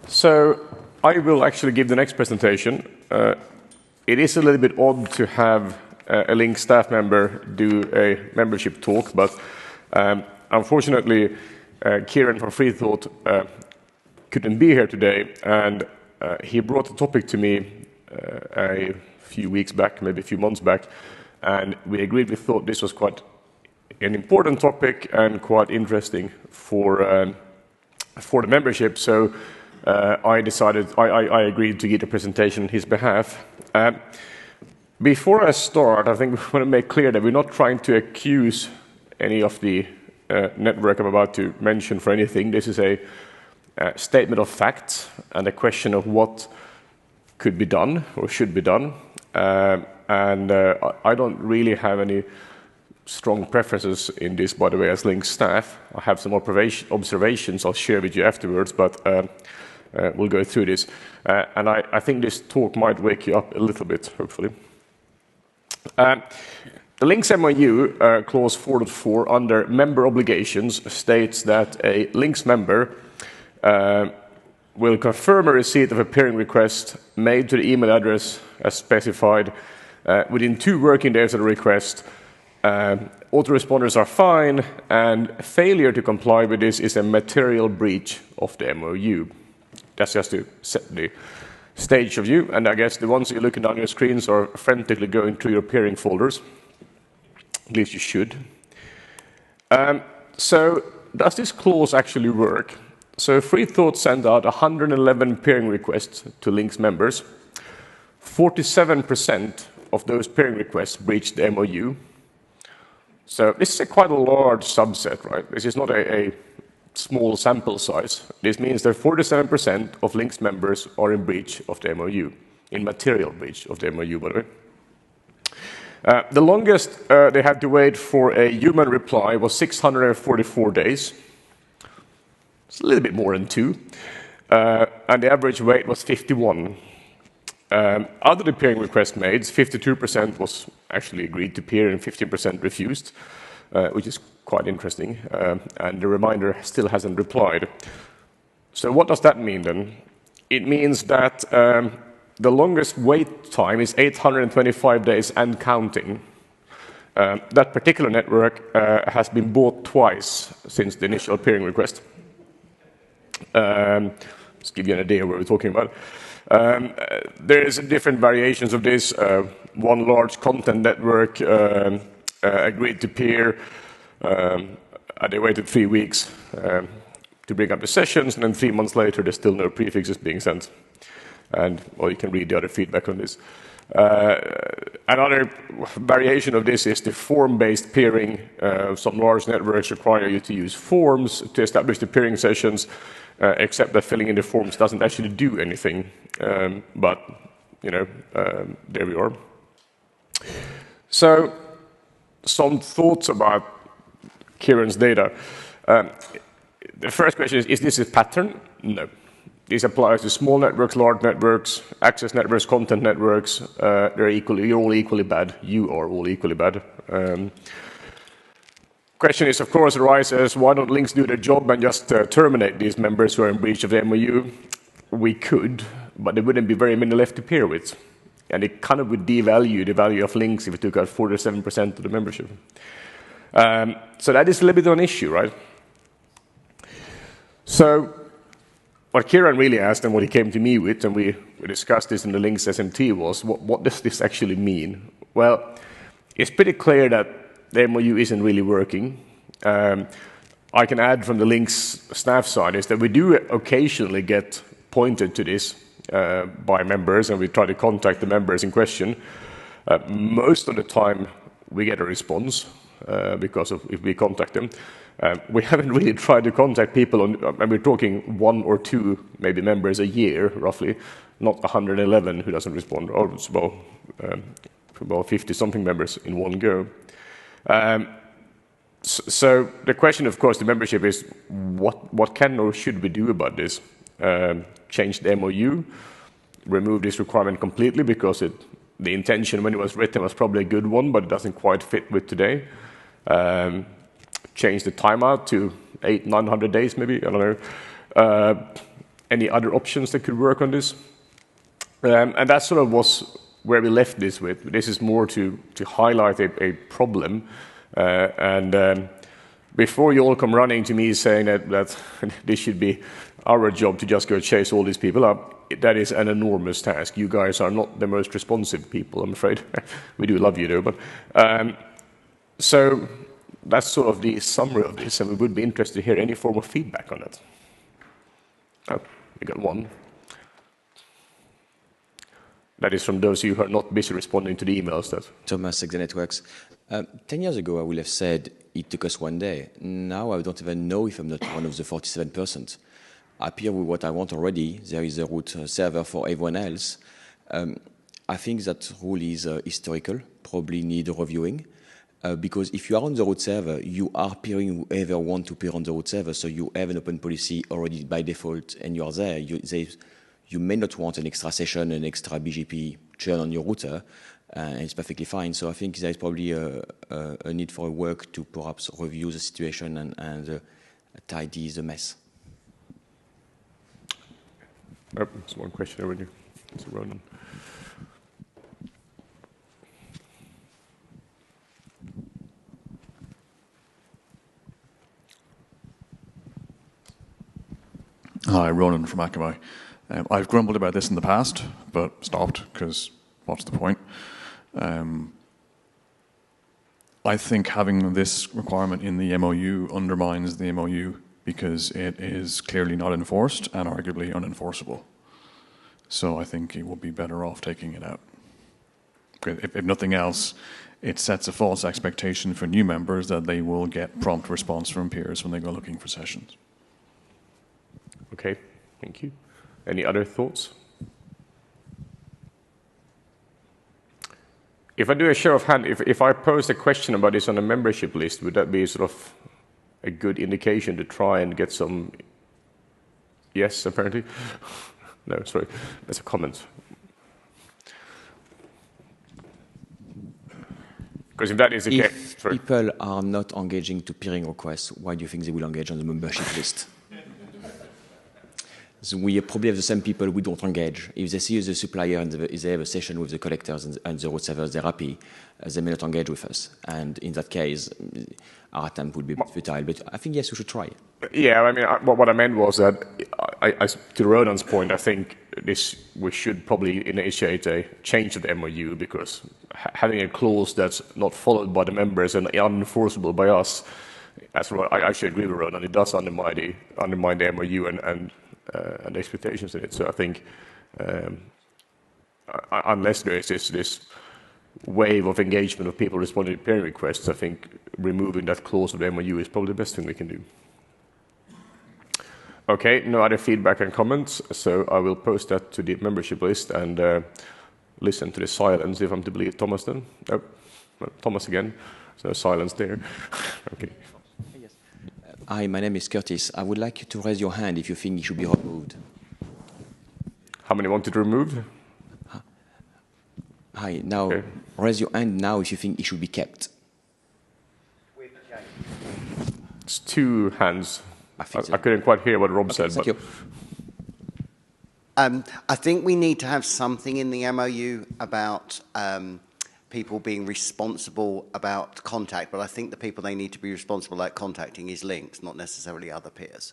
So I will actually give the next presentation. It is a little bit odd to have a LINX staff member do a membership talk, but unfortunately, Kieran from Freethought couldn't be here today, and he brought the topic to me a few weeks back, maybe a few months back, and we agreed. We thought this was quite an important topic and quite interesting for the membership. So I agreed to give a presentation on his behalf. Before I start, I think we want to make clear that we're not trying to accuse any of the network I'm about to mention for anything. This is a statement of facts and a question of what could be done or should be done. I don't really have any strong preferences in this, by the way, as LINX staff. I have some observations I'll share with you afterwards, but we'll go through this. And I think this talk might wake you up a little bit, hopefully. The LINX MOU, clause 4.4, under member obligations, states that a LINX member will confirm a receipt of a peering request made to the email address as specified within 2 working days of the request. Autoresponders are fine, and failure to comply with this is a material breach of the MOU. That's just to set the stage of you, and I guess the ones you're looking down your screens are frantically going through your peering folders. At least you should. So does this clause actually work? So Freethought sent out 111 peering requests to LINX members. 47% of those peering requests breached the MOU. So this is quite a large subset, right? This is not a small sample size. This means that 47% of LINX members are in breach of the MOU, in material breach of the MOU, by the way. The longest they had to wait for a human reply was 644 days. It's a little bit more than 2. And the average wait was 51. Out of the peering request made, 52% was actually agreed to peer and 15% refused, which is quite interesting. And the reminder still hasn't replied. So what does that mean then? It means that the longest wait time is 825 days and counting. That particular network has been bought twice since the initial peering request. Just give you an idea what we're talking about. There's different variations of this. One large content network agreed to peer, and they waited 3 weeks to bring up the sessions, and then 3 months later there's still no prefixes being sent. And, well, you can read the other feedback on this. Another variation of this is the form-based peering. Some large networks require you to use forms to establish the peering sessions, except that filling in the forms doesn't actually do anything. But, you know, there we are. So, some thoughts about Kieran's data. The first question is this a pattern? No. This applies to small networks, large networks, access networks, content networks. You're all equally bad. You are all equally bad. Question is, of course, arises, why don't LINX do their job and just terminate these members who are in breach of the MOU? We could, but there wouldn't be very many left to peer with. And it kind of would devalue the value of LINX if we took out 47% of the membership. So that is a little bit of an issue, right? So what Kieran really asked and what he came to me with, and we discussed this in the LINX SMT, was what does this actually mean? Well, it's pretty clear that the MOU isn't really working. I can add from the LINX staff side is that we do occasionally get pointed to this by members, and we try to contact the members in question. Most of the time we get a response because of if we contact them. We haven't really tried to contact people and we're talking 1 or 2 maybe members a year, roughly, not 111 who doesn't respond, or it's about 50-something members in one go. So the question, of course, the membership is what can or should we do about this? Change the MOU, remove this requirement completely because the intention when it was written was probably a good one, but it doesn't quite fit with today. Change the timeout to 800-900 days, maybe, I don't know. any other options that could work on this. And that sort of was where we left this with. This is more to highlight a problem. Before you all come running to me saying that this should be our job to just go chase all these people up, that is an enormous task. You guys are not the most responsive people, I'm afraid. We do love you, though. But so that's sort of the summary of this, and we would be interested to hear any form of feedback on it. Oh, we got one. That is from those of you who are not busy responding to the emails. Thomas, Exa Networks. 10 years ago, I would have said it took us 1 day. Now I don't even know if I'm not one of the 47%. I appear with what I want already. There is a root server for everyone else. I think that rule is historical, probably need reviewing. Because if you are on the root server, you are peering whoever want to peer on the root server, so you have an open policy already by default, and you are there. You may not want an extra session, an extra BGP churn on your router, and it's perfectly fine. So I think there is probably a need for a work to perhaps review the situation and tidy the mess. Oh, there's one question over here. It's Ronan. Hi, Ronan from Akamai. I've grumbled about this in the past, but stopped, because what's the point? I think having this requirement in the MOU undermines the MOU because it is clearly not enforced and arguably unenforceable. So I think it would be better off taking it out. If nothing else, it sets a false expectation for new members that they will get prompt response from peers when they go looking for sessions. Okay, thank you. Any other thoughts? If I do a show of hand, if I post a question about this on a membership list, would that be sort of a good indication to try and get some yes, apparently? No, sorry, that's a comment. Because if that is the case... If people are not engaging to peering requests, why do you think they will engage on the membership list? So we probably have the same people we don't engage. If they see the supplier and they have a session with the collectors and the root servers, they're happy, they may not engage with us. And in that case, our attempt would be futile. But I think, yes, we should try. Yeah, I mean, what I meant was that, to Ronan's point, I think we should probably initiate a change of the MOU, because having a clause that's not followed by the members and unenforceable by us, I actually agree with Ronan, it does undermine the MOU and the expectations in it. So I think unless there is this wave of engagement of people responding to peering requests, I think removing that clause of the MOU is probably the best thing we can do. Okay, no other feedback and comments, so I will post that to the membership list and listen to the silence if I'm to believe Thomas then. Oh, well, Thomas again, so silence there. Okay. Hi, my name is Kurtis. I would like you to raise your hand if you think it should be removed. How many want it removed? Hi, now okay. Raise your hand now if you think it should be kept. It's two hands. I couldn't quite hear what Rob said. Thank but you. I think we need to have something in the MOU about people being responsible about contact, but I think the people they need to be responsible about contacting is LINX, not necessarily other peers.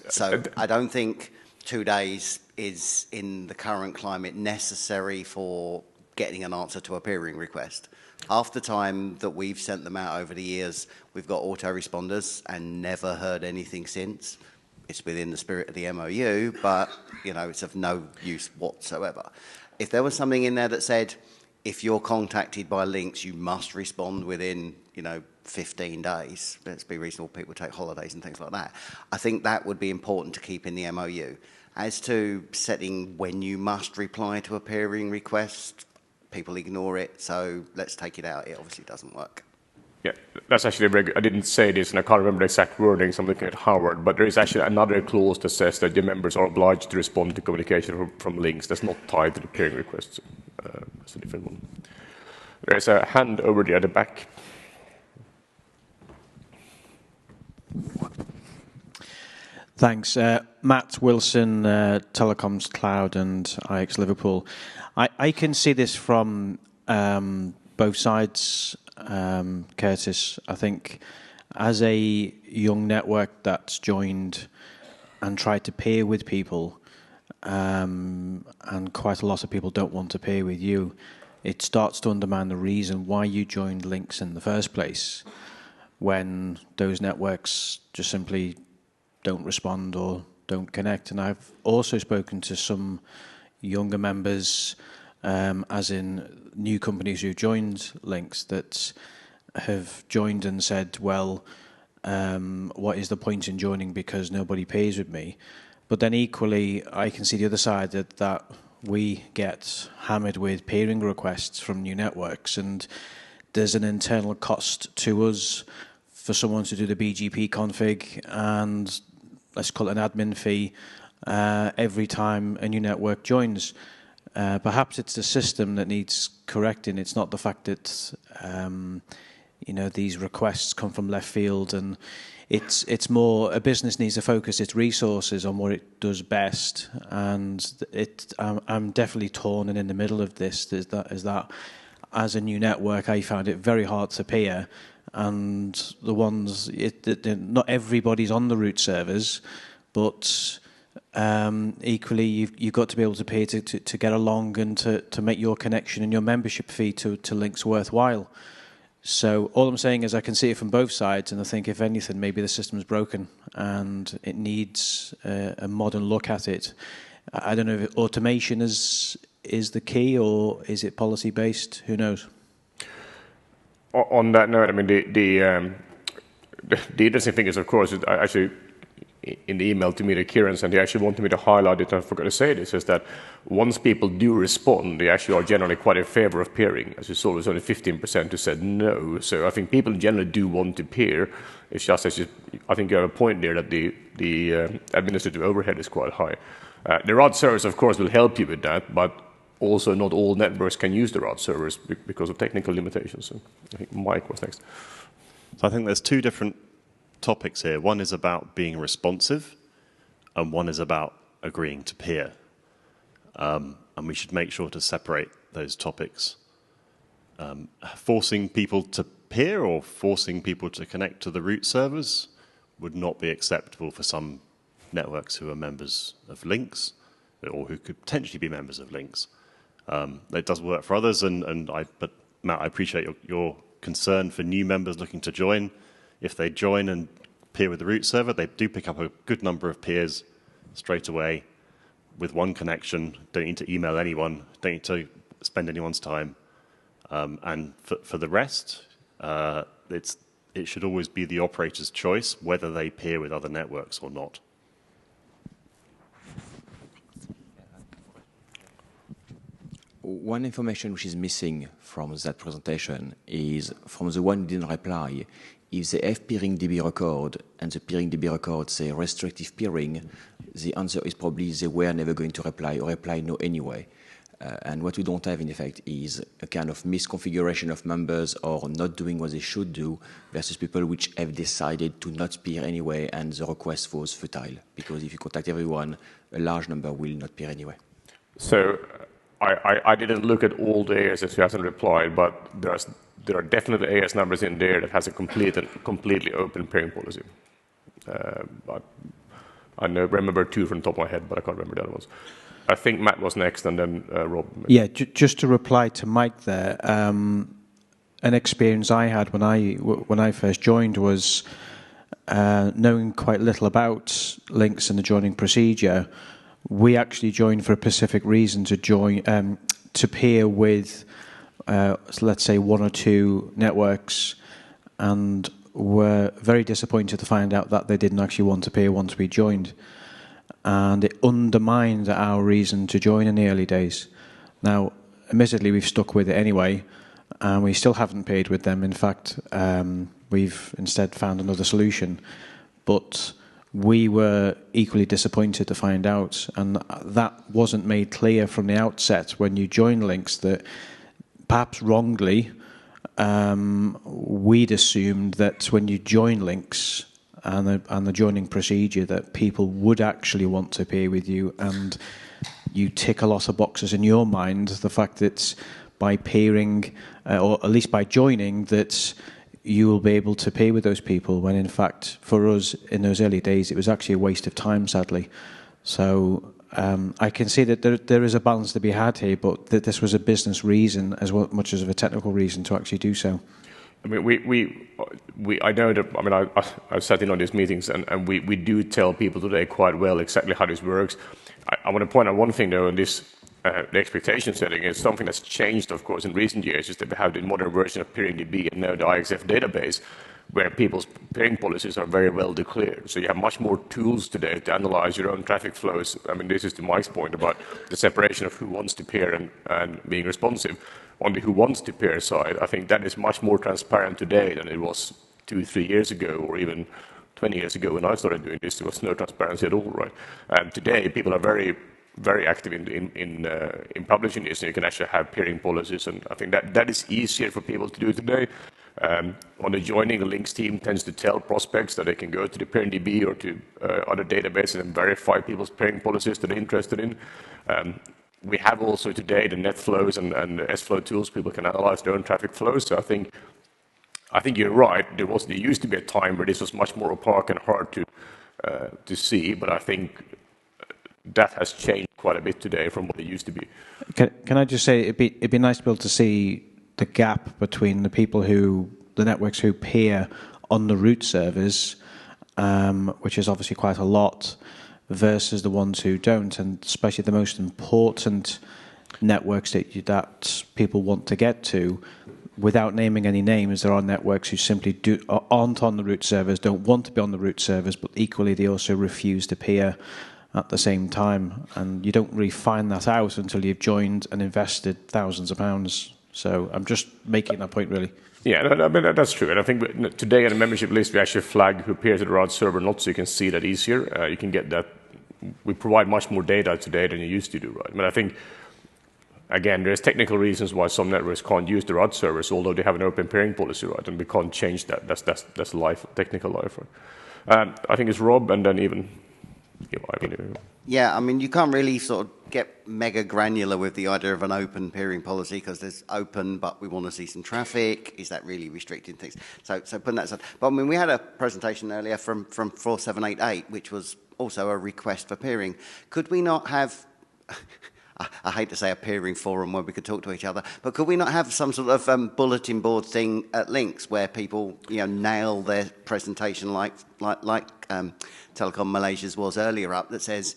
So I don't think 2 days is, in the current climate, necessary for getting an answer to a peering request. Half the time that we've sent them out over the years, we've got autoresponders and never heard anything since. It's within the spirit of the MOU, but it's of no use whatsoever. If there was something in there that said, if you're contacted by LINX, you must respond within, 15 days. Let's be reasonable, people take holidays and things like that. I think that would be important to keep in the MOU. As to setting when you must reply to a peering request, people ignore it, so let's take it out. It obviously doesn't work. Yeah, that's actually a very good, I didn't say this, and I can't remember the exact wording, so I'm looking at Howard, but there is actually another clause that says that the members are obliged to respond to communication from LINX. That's not tied to the peering requests. That's a different one. There's a hand over there at the back. Thanks. Matt Wilson, Telecoms Cloud and IX Liverpool. I can see this from both sides, Kurtis. I think as a young network that's joined and tried to peer with people, and quite a lot of people don't want to peer with you, it starts to undermine the reason why you joined LINX in the first place, when those networks just simply don't respond or don't connect. And I've also spoken to some younger members, as in new companies who joined LINX, that have joined and said, well, what is the point in joining because nobody pays with me? But then equally, I can see the other side, that we get hammered with peering requests from new networks, and there's an internal cost to us for someone to do the BGP config, and let's call it an admin fee every time a new network joins. Perhaps it's the system that needs correcting. It's not the fact that these requests come from left field, and it's more a business needs to focus its resources on what it does best. And I'm definitely torn and in the middle of this. Is that as a new network, I found it very hard to peer, and the ones not everybody's on the root servers, but equally you've got to be able to pay to get along and to make your connection and your membership fee to LINX worthwhile. So all I'm saying is I can see it from both sides, and I think if anything, maybe the system's broken and it needs a modern look at it. I don't know if automation is the key, or is it policy based? Who knows? On that note, I mean, the interesting thing is, of course, actually in the email to me to Kieran, and he actually wanted me to highlight it, and I forgot to say this, is that once people do respond, they actually are generally quite in favor of peering. As you saw, there's only 15% who said no. So I think people generally do want to peer. It's just, I think you have a point there that the administrative overhead is quite high. The route servers, of course, will help you with that, but also not all networks can use the route servers because of technical limitations. So I think Mike was next. So I think there's two different topics here. One is about being responsive, and one is about agreeing to peer. And we should make sure to separate those topics. Forcing people to peer or forcing people to connect to the root servers would not be acceptable for some networks who are members of LINX, or who could potentially be members of LINX. It does work for others, but Matt, I appreciate your concern for new members looking to join. If they join and peer with the root server, they do pick up a good number of peers straight away with one connection. Don't need to email anyone, don't need to spend anyone's time. And for the rest, it should always be the operator's choice whether they peer with other networks or not. One information which is missing from that presentation is from the one who didn't reply. If they have peering DB record and the peering DB record say restrictive peering, the answer is probably they were never going to reply, or reply no anyway. And what we don't have in effect is a kind of misconfiguration of members or not doing what they should do versus people which have decided to not peer anyway, and the request was futile. Because if you contact everyone, a large number will not peer anyway. So I didn't look at all the AS who hasn't replied, but there are definitely AS numbers in there that has a completely open peering policy. But I remember two from the top of my head, but I can't remember the other ones. I think Matt was next, and then Rob. Yeah, just to reply to Mike there, an experience I had when I first joined was knowing quite little about LINX and the joining procedure. We actually joined for a specific reason, to peer with, let's say, one or two networks, and were very disappointed to find out that they didn't actually want to peer once we joined. And it undermined our reason to join in the early days. Now, admittedly, we've stuck with it anyway, and we still haven't paid with them. In fact, we've instead found another solution. But we were equally disappointed to find out, and that wasn't made clear from the outset when you join LINX, that perhaps wrongly, we'd assumed that when you join LINX, and the joining procedure that people would actually want to peer with you, and you tick a lot of boxes in your mind. The fact that by peering, or at least by joining, that you will be able to peer with those people, when in fact for us in those early days it was actually a waste of time, sadly. So I can see that there is a balance to be had here, but that this was a business reason as much as a technical reason to actually do so. I mean, I know that, I mean, I've sat in on these meetings, and we do tell people today quite well exactly how this works. I want to point out one thing, though, in this, the expectation setting is something that's changed, of course, in recent years, is that we have the modern version of PeeringDB and now the IXF database, where people's peering policies are very well declared. So you have much more tools today to analyze your own traffic flows. I mean, this is to Mike's point about the separation of who wants to peer and being responsive. On the who wants to peer side, I think that is much more transparent today than it was 2-3 years ago, or even 20 years ago when I started doing this. There was no transparency at all, right? And today, people are very, very active in publishing this, and you can actually have peering policies, and I think that is easier for people to do today. On the joining, the LINX team tends to tell prospects that they can go to the PeeringDB or to other databases and verify people's peering policies that they're interested in. We have also today the net flows and S-flow tools. People can analyze their own traffic flows. So I think you're right. There used to be a time where this was much more opaque and hard to see, but I think that has changed quite a bit today from what it used to be. Can I just say it'd be nice to be able to see the gap between the networks who peer on the root servers, which is obviously quite a lot, versus the ones who don't, and especially the most important networks that people want to get to. Without naming any names, there are networks who simply aren't on the root servers, don't want to be on the root servers, but equally they also refuse to peer at the same time. And you don't really find that out until you've joined and invested thousands of pounds. So I'm just making that point, really. Yeah, I mean, that's true. And I think today on the membership list, we actually flag who peers at the route server not, so you can see that easier. You can get that. We provide much more data today than you used to do, right? But I think, again, there's technical reasons why some networks can't use the route servers, although they have an open peering policy, right? And we can't change that. That's life, technical life, right? I think it's Rob, and then even. Yeah, I mean, you can't really sort of get mega granular with the idea of an open peering policy, because there's open, but we want to see some traffic. Is that really restricting things? So putting that aside. But I mean, we had a presentation earlier from 4788, which was also a request for peering. Could we not have, I hate to say a peering forum where we could talk to each other, but could we not have some sort of bulletin board thing at LINX where people, nail their presentation like Telecom Malaysia's was earlier up, that says,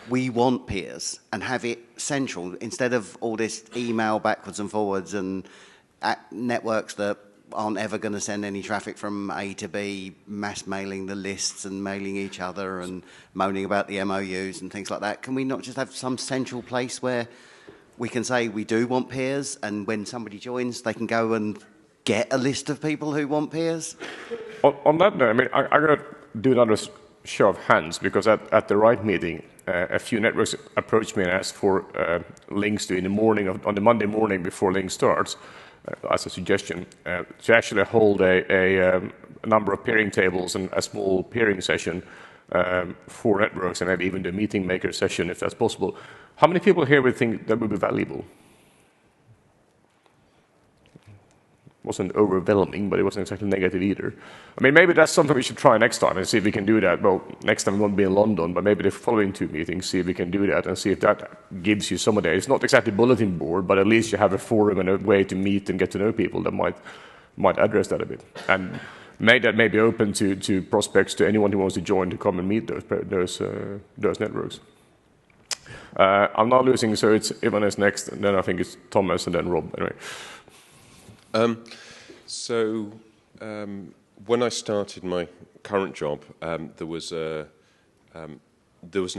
we want peers, and have it central instead of all this email backwards and forwards and networks that aren't ever going to send any traffic from A to B, mass mailing the lists and mailing each other and moaning about the MOUs and things like that. Can we not just have some central place where we can say we do want peers, and when somebody joins, they can go and get a list of people who want peers? On that note, I mean, I'm going to do another show of hands, because at the right meeting, a few networks approached me and asked for links to, on the Monday morning before LINX starts, as a suggestion, to actually hold a number of peering tables and a small peering session for networks, and maybe even the meeting maker session, if that's possible. How many people here would think that would be valuable? Wasn't overwhelming, but it wasn't exactly negative either. I mean, maybe that's something we should try next time and see if we can do that. Well, next time we won't be in London, but maybe the following 2 meetings, see if we can do that and see if that gives you some of that. It's not exactly bulletin board, but at least you have a forum and a way to meet and get to know people that might address that a bit. And make that maybe open to prospects, to anyone who wants to join, to come and meet those networks. I'm now losing, so it's Ivan is next, and then I think it's Thomas, and then Rob. Anyway. When I started my current job, there was an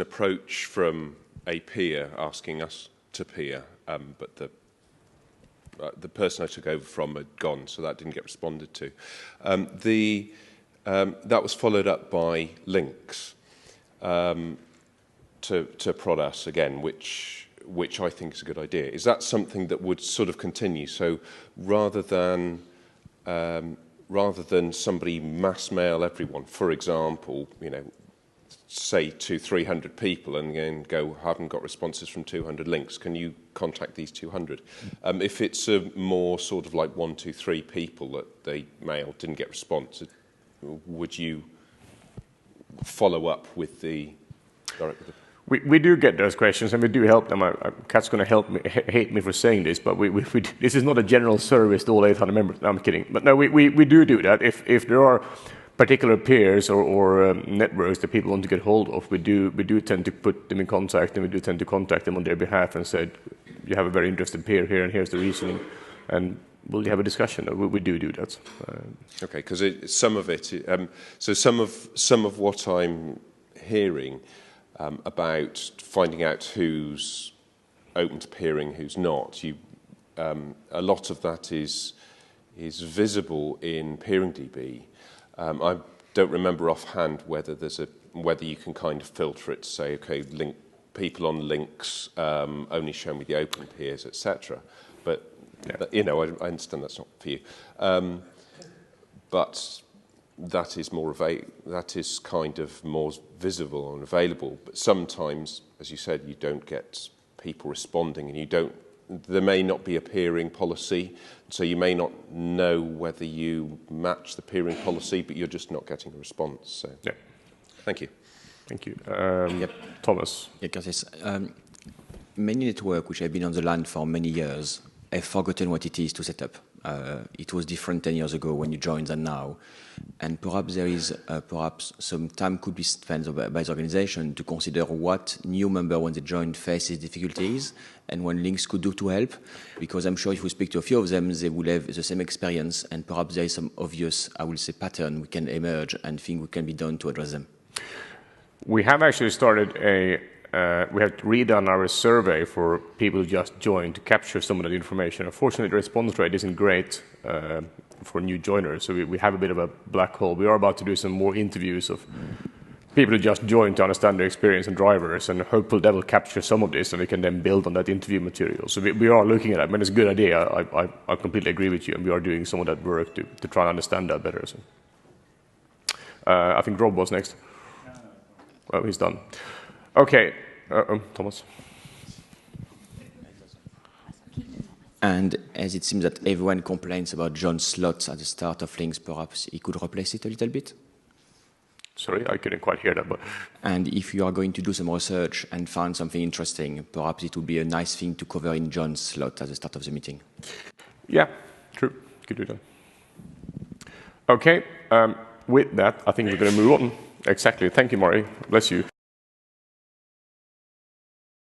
approach from a peer asking us to peer, but the person I took over from had gone, so that didn't get responded to. That was followed up by LINX to prod us again, which I think is a good idea. Is that something that would sort of continue? So rather than rather than somebody mass mail everyone, for example, say to 300 people and then go, haven't got responses from 200 links, can you contact these 200? If it's a more sort of like 1, 2, 3 people that they mailed, didn't get response, would you follow up with the director? We do get those questions, and we do help them. Kat's going to hate me for saying this, but this is not a general service to all 800 members. No, I'm kidding. But no, we do that. If there are particular peers or networks that people want to get hold of, we do tend to put them in contact, and we do tend to contact them on their behalf and say, you have a very interesting peer here, and here's the reasoning, and we'll have a discussion. We do that. Okay, because some of it, so some of what I'm hearing about finding out who's open to peering, who's not, a lot of that is visible in PeeringDB. I don't remember offhand whether you can kind of filter it to say, okay, people on links only show me the open peers, etc. But I understand that's not for you. But that is kind of more visible and available. But sometimes, as you said, you don't get people responding, and there may not be a peering policy, so you may not know whether you match the peering policy, but you're just not getting a response. So, yeah. Thank you. Thank you. Thomas. Yeah, Curtis. Many networks which have been on the line for many years have forgotten what it is to set up. It was different 10 years ago when you joined than now. And perhaps there is some time could be spent by the organization to consider what new member when they join faces difficulties and what links could do to help. Because I'm sure if we speak to a few of them, they will have the same experience, and perhaps there is some obvious, I will say, pattern we can emerge and think we can be done to address them. We have actually started we have redone our survey for people who just joined to capture some of that information. Unfortunately, the response rate isn't great for new joiners, so we have a bit of a black hole. We are about to do some more interviews of people who just joined to understand their experience and drivers, and hopefully that will capture some of this, and we can then build on that interview material. So we are looking at it. I mean, it's a good idea. I completely agree with you, and we are doing some of that work to try and understand that better. So. I think Rob was next. Oh, he's done. Okay, Thomas. And as it seems that everyone complains about John's slots at the start of links, perhaps he could replace it a little bit? Sorry, I couldn't quite hear that. But. And if you are going to do some research and find something interesting, perhaps it would be a nice thing to cover in John's slot at the start of the meeting. Yeah, true. Could do that. Okay, with that, I think we're going to move on. Exactly. Thank you, Maury. Bless you.